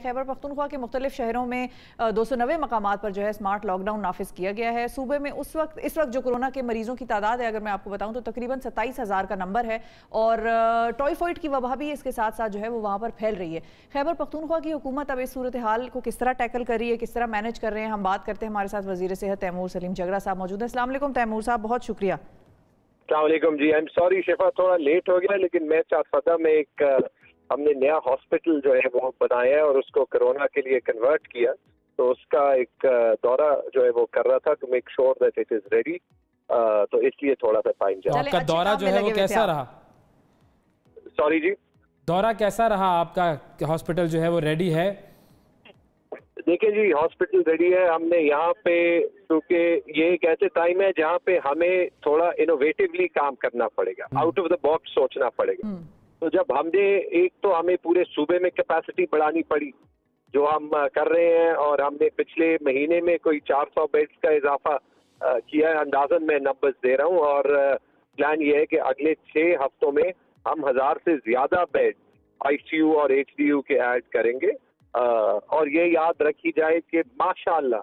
खैबर पख्तूनख्वा के मुख्तलिफ शहरों में 290 मकामात पर जो है स्मार्ट लॉकडाउन नाफिज किया गया है। सूबे में इस वक्त जो कोरोना के मरीजों की तादाद है, अगर मैं आपको बताऊं तो तकरीबन 27,000 का नंबर है और टाइफाइड की वबा भी इसके साथ साथ जो है वो वहाँ पर फैल रही है। खैबर पख्तूनख्वा की हुकूमत अब इस सूरत हाल को किस तरह टैकल कर रही है, किस तरह मैनेज कर रहे हैं, हम बात करते हैं। हमारे साथ वज़ीर सेहत तैमूर सलीम जगरा साहब मौजूद हैं। अस्सलाम वालेकुम तैमूर साहब, बहुत शुक्रिया। अस्सलाम जी, आई एम सॉरी शिफा, थोड़ा लेट हो गया, लेकिन मैं चाहता था मैं हमने नया हॉस्पिटल जो है वो बनाया है और उसको कोरोना के लिए कन्वर्ट किया, तो उसका एक दौरा जो है वो कर रहा था to make sure that it is ready, तो इसलिए थोड़ा सा टाइम जा। आपका दौरा जो है वो कैसा रहा? सॉरी जी, दौरा कैसा रहा आपका? हॉस्पिटल जो है वो रेडी है? देखिए जी, हॉस्पिटल रेडी है। हमने यहाँ पे, क्योंकि ये एक ऐसे टाइम है जहाँ पे हमें थोड़ा इनोवेटिवली काम करना पड़ेगा, आउट ऑफ द बॉक्स सोचना पड़ेगा। तो जब हमें पूरे सूबे में कैपेसिटी बढ़ानी पड़ी, जो हम कर रहे हैं, और हमने पिछले महीने में कोई 400 बेड्स का इजाफा किया है। अंदाजन मैं नंबर्स दे रहा हूँ, और प्लान ये है कि अगले 6 हफ्तों में हम 1000 से ज्यादा बेड आईसीयू और एचडीयू के ऐड करेंगे। और ये याद रखी जाए कि माशाअल्लाह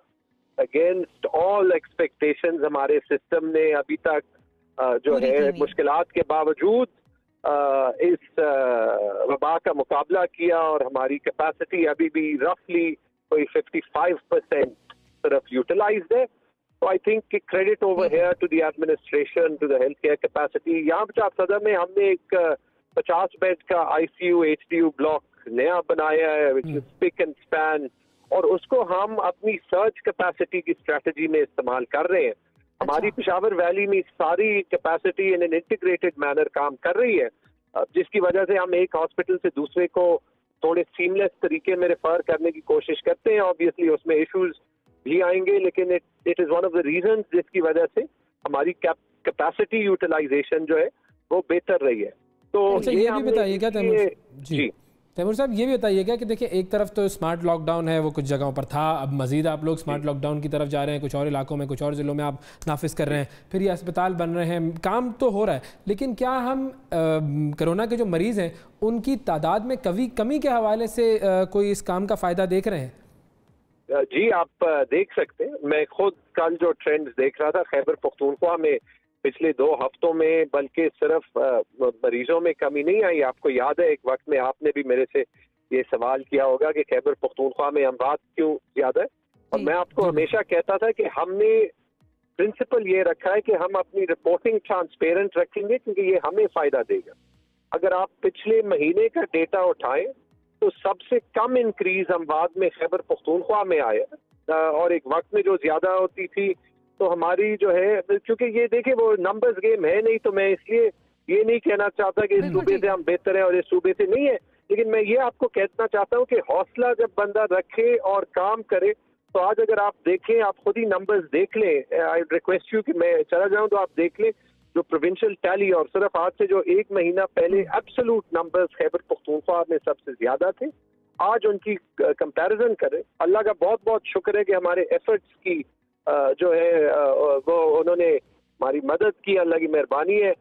अगेंस्ट ऑल एक्सपेक्टेशंस हमारे सिस्टम ने अभी तक जो है मुश्किलात के बावजूद इस वबा का मुकाबला किया, और हमारी कैपेसिटी अभी भी रफली कोई 55% सिर्फ यूटिलाइज्ड है। तो I think credit over here to the administration, to the health care capacity. यहाँ पर सदर में हमने एक 50 बेड का आईसीयू एचडीयू ब्लॉक नया बनाया है, which is spick and span, और उसको हम अपनी सर्च कैपेसिटी की स्ट्रेटजी में इस्तेमाल कर रहे हैं। हमारी पेशावर वैली में सारी capacity in an integrated manner काम कर रही है, जिसकी वजह से हम एक हॉस्पिटल से दूसरे को थोड़े सीमलेस तरीके में रेफर करने की कोशिश करते हैं। ऑब्वियसली उसमें इश्यूज भी आएंगे, लेकिन it is one of the reasons जिसकी वजह से हमारी कैपेसिटी यूटिलाइजेशन जो है वो बेहतर रही है। तो ये भी बताइएगा तैमूर साहब, ये भी बताइएगा कि देखिए, एक तरफ तो स्मार्ट लॉकडाउन है, वो कुछ जगहों पर था, अब मजीद आप लोग स्मार्ट लॉकडाउन की तरफ जा रहे हैं, कुछ और इलाकों में, कुछ और ज़िलों में आप नाफिज कर रहे हैं, फिर ये अस्पताल बन रहे हैं, काम तो हो रहा है, लेकिन क्या हम कोरोना के जो मरीज़ हैं उनकी तादाद में कमी के हवाले से कोई इस काम का फ़ायदा देख रहे हैं? जी, आप देख सकते हैं। मैं खुद कल जो ट्रेंड्स देख रहा था खैबर पख्तूनख्वा में पिछले 2 हफ्तों में, बल्कि सिर्फ मरीजों में कमी नहीं आई। आपको याद है एक वक्त में आपने भी मेरे से ये सवाल किया होगा कि खैबर पख्तूनख्वा में अमवात क्यों ज्यादा है, और मैं आपको हमेशा कहता था कि हमने प्रिंसिपल ये रखा है कि हम अपनी रिपोर्टिंग ट्रांसपेरेंट रखेंगे, क्योंकि ये हमें फायदा देगा। अगर आप पिछले महीने का डेटा उठाएं तो सबसे कम इंक्रीज अमवात में खैबर पख्तूनख्वा में आया, और एक वक्त में जो ज्यादा होती थी, तो हमारी जो है, क्योंकि ये देखिए वो नंबर्स गेम है नहीं, तो मैं इसलिए ये नहीं कहना चाहता कि इस सूबे से हम बेहतर है और इस सूबे से नहीं है, लेकिन मैं ये आपको कहना चाहता हूँ कि हौसला जब बंदा रखे और काम करे, तो आज अगर आप देखें, आप खुद ही नंबर्स देख लें, आई रिक्वेस्ट यू कि मैं चला जाऊं तो आप देख लें जो प्रोविंशियल टैली, और सिर्फ आज से जो 1 महीना पहले एब्सोल्यूट नंबर्स खैबर पख्तूनख्वा में सबसे ज्यादा थे, आज उनकी कंपैरिजन करें। अल्लाह का बहुत बहुत शुक्र है कि हमारे एफर्ट्स की जो है वो उन्होंने हमारी मदद की, अल्लाह की मेहरबानी है।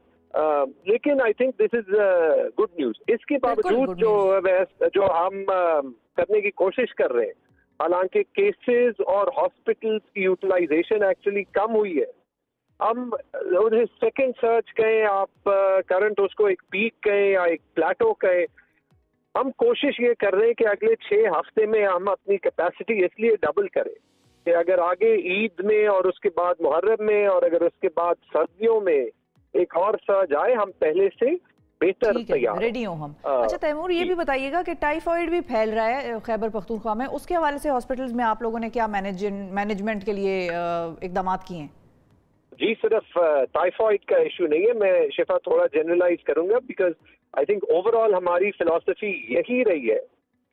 लेकिन I think this is good news. इसके बावजूद जो हम करने की कोशिश कर रहे हैं, हालांकि केसेस और हॉस्पिटल्स की यूटिलाइजेशन एक्चुअली कम हुई है। हम सेकेंड सर्च कहें आप, करंट उसको एक पीक कहें या एक प्लेटो कहें, हम कोशिश ये कर रहे हैं कि अगले 6 हफ्ते में हम अपनी कैपेसिटी इसलिए डबल करें कि अगर आगे ईद में और उसके बाद मुहर्रम में और अगर उसके बाद सर्दियों में एक और सर्ज आए, हम पहले से बेहतर तैयार रेडी हो हम। अच्छा तैमूर, ये भी बताइएगा कि टाइफाइड भी फैल रहा है खैबर पख्तूनख्वा में, उसके हवाले से हॉस्पिटल्स में आप लोगों ने क्या मैनेजमेंट के लिए इकदाम किए हैं? जी, सिर्फ टाइफाइड का इशू नहीं है, मैं शिफा थोड़ा जनरलाइज करूंगा, बिकॉज आई थिंक ओवरऑल हमारी फिलॉसफी यही रही है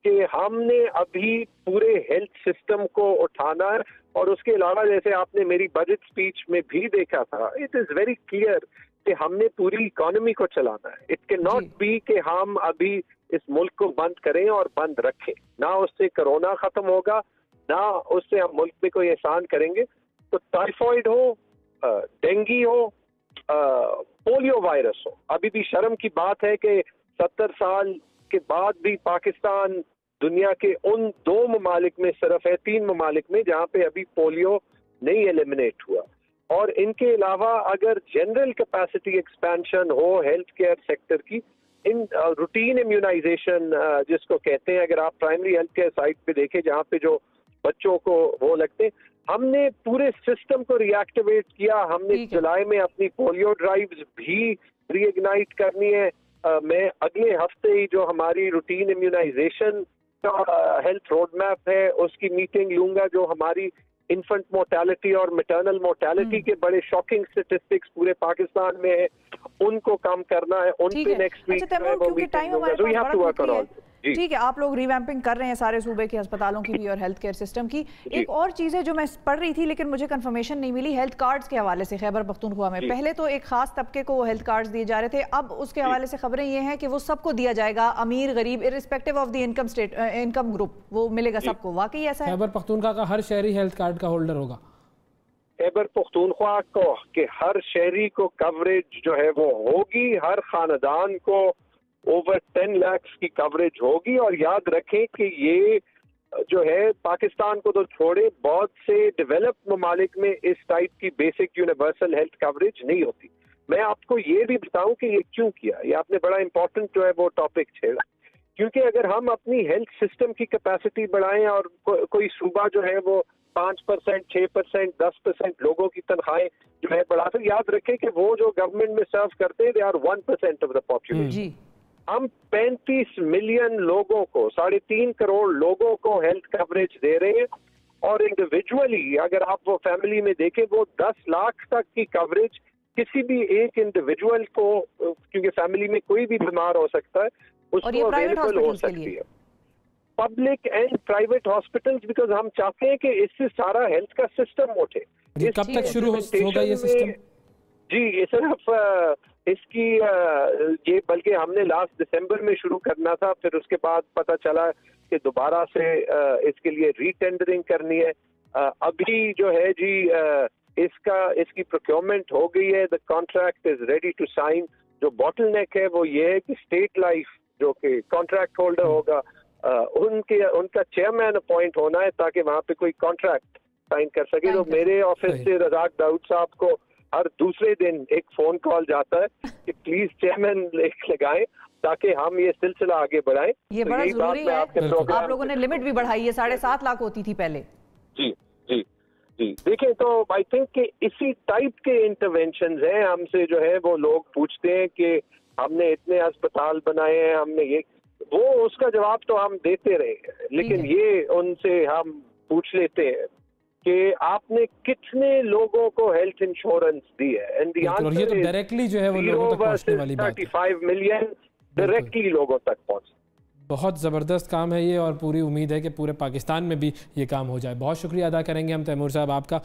कि हमने अभी पूरे हेल्थ सिस्टम को उठाना है, और उसके अलावा जैसे आपने मेरी बजट स्पीच में भी देखा था, इट इज वेरी क्लियर कि हमने पूरी इकोनॉमी को चलाना है। इट कैन नॉट बी कि हम अभी इस मुल्क को बंद करें और बंद रखें, ना उससे कोरोना खत्म होगा, ना उससे हम मुल्क में कोई एहसान करेंगे। तो टाइफाइड हो, डेंगू हो, पोलियो वायरस हो, अभी भी शर्म की बात है कि 70 साल के बाद भी पाकिस्तान दुनिया के उन 2 ममालिक में सिर्फ है, 3 ममालिक में जहाँ पे अभी पोलियो नहीं एलिमिनेट हुआ। और इनके अलावा अगर जनरल कैपेसिटी एक्सपेंशन हो हेल्थ केयर सेक्टर की, इन रूटीन इम्यूनाइजेशन जिसको कहते हैं, अगर आप प्राइमरी हेल्थ केयर साइट पे देखें जहाँ पे जो बच्चों को वो लगते हैं, हमने पूरे सिस्टम को रिएक्टिवेट किया। हमने जुलाई में अपनी पोलियो ड्राइव्स भी रीइग्नाइट करनी है। मैं अगले हफ्ते ही जो हमारी रूटीन इम्यूनाइजेशन का हेल्थ रोड मैप है उसकी मीटिंग लूंगा, जो हमारी इन्फेंट मोर्टेलिटी और मैटरनल मोर्टेलिटी के बड़े शॉकिंग स्टेटिस्टिक्स पूरे पाकिस्तान में है, उनको कम करना है। उन पे नेक्स्ट वीक ठीक है, आप लोग रिवैम्पिंग कर रहे हैं सारे सूबे के अस्पतालों की भी और हेल्थ केयर सिस्टम की। एक और चीज़ है जो मैं पढ़ रही थी लेकिन मुझे कंफर्मेशन नहीं मिली, हेल्थ कार्ड्स के हवाले से खैबर पख्तूनख्वा में पहले तो एक खास तबके को हेल्थ कार्ड्स दिए जा रहे थे, अब उसके हवाले से खबरें ये हैं कि वो सबको दिया जाएगा, अमीर गरीब irrespective of the income group, वो मिलेगा सबको। वाकई ऐसा है? खैबर पख्तूनख्वा का हर शहरी हेल्थ कार्ड का होल्डर होगा। खैबर पख्तूनख्वा को कि हर शहरी को कवरेज जो है वो होगी, हर खानदान को ओवर 10 लाख की कवरेज होगी। और याद रखें कि ये जो है पाकिस्तान को तो छोड़े, बहुत से डेवलप्ड ममालिक में इस टाइप की बेसिक यूनिवर्सल हेल्थ कवरेज नहीं होती। मैं आपको ये भी बताऊं कि ये क्यों किया, ये आपने बड़ा इंपॉर्टेंट जो है वो टॉपिक छेड़ा। क्योंकि अगर हम अपनी हेल्थ सिस्टम की कैपेसिटी बढ़ाएं और कोई सूबा जो है वो 5%, 6%, 10% लोगों की तनख्वाहें जो है बढ़ा, तो याद रखें कि वो जो गवर्नमेंट में सर्व करते हैं they are 1% of the population. हम 35 मिलियन लोगों को, 3.5 करोड़ लोगों को हेल्थ कवरेज दे रहे हैं। और इंडिविजुअली अगर आप वो फैमिली में देखें, वो 10 लाख तक की कवरेज किसी भी एक इंडिविजुअल को, क्योंकि फैमिली में कोई भी बीमार हो सकता है, उसको अवेलेबल हो सकती है। Public and private hospitals, because हम चाहते हैं कि इससे सारा हेल्थ का सिस्टम उठे। कब तक शुरू होगा ये सिस्टम? जी, ये सिर्फ इसकी ये बल्कि हमने लास्ट दिसंबर में शुरू करना था, फिर उसके बाद पता चला कि दोबारा से इसके लिए रीटेंडरिंग करनी है। अभी जो है जी इसकी प्रोक्योरमेंट हो गई है, the contract is ready to sign. जो बॉटलनेक है वो ये है कि स्टेट लाइफ जो कि कॉन्ट्रैक्ट होल्डर होगा, उनका चेयरमैन अपॉइंट होना है ताकि वहाँ पे कोई कॉन्ट्रैक्ट साइन कर सके। तो मेरे ऑफिस से रज़ाक दाऊद साहब को हर दूसरे दिन एक फोन कॉल जाता है कि प्लीज चेयरमैन लगाएं ताकि हम ये सिलसिला आगे बढ़ाएं। ये बड़ा जरूरी है। आप लोगों ने लिमिट भी बढ़ाई है, 7.5 लाख होती थी पहले। जी जी जी, देखें तो आई थिंक कि इसी टाइप के इंटरवेंशन हैं। हमसे जो है वो लोग पूछते हैं कि हमने इतने अस्पताल बनाए हैं, हमने ये वो, उसका जवाब तो हम देते रहे, लेकिन ये उनसे हम पूछ लेते हैं कि आपने कितने लोगों को हेल्थ इंश्योरेंस दी है। And the answer is directly जो है वो लोगों तक पहुंचने वाली बात है। 35 मिलियन डायरेक्टली लोगों तक पहुंच। बहुत ज़बरदस्त काम है ये और पूरी उम्मीद है कि पूरे पाकिस्तान में भी ये काम हो जाए। बहुत शुक्रिया अदा करेंगे हम तैमूर साहब आपका।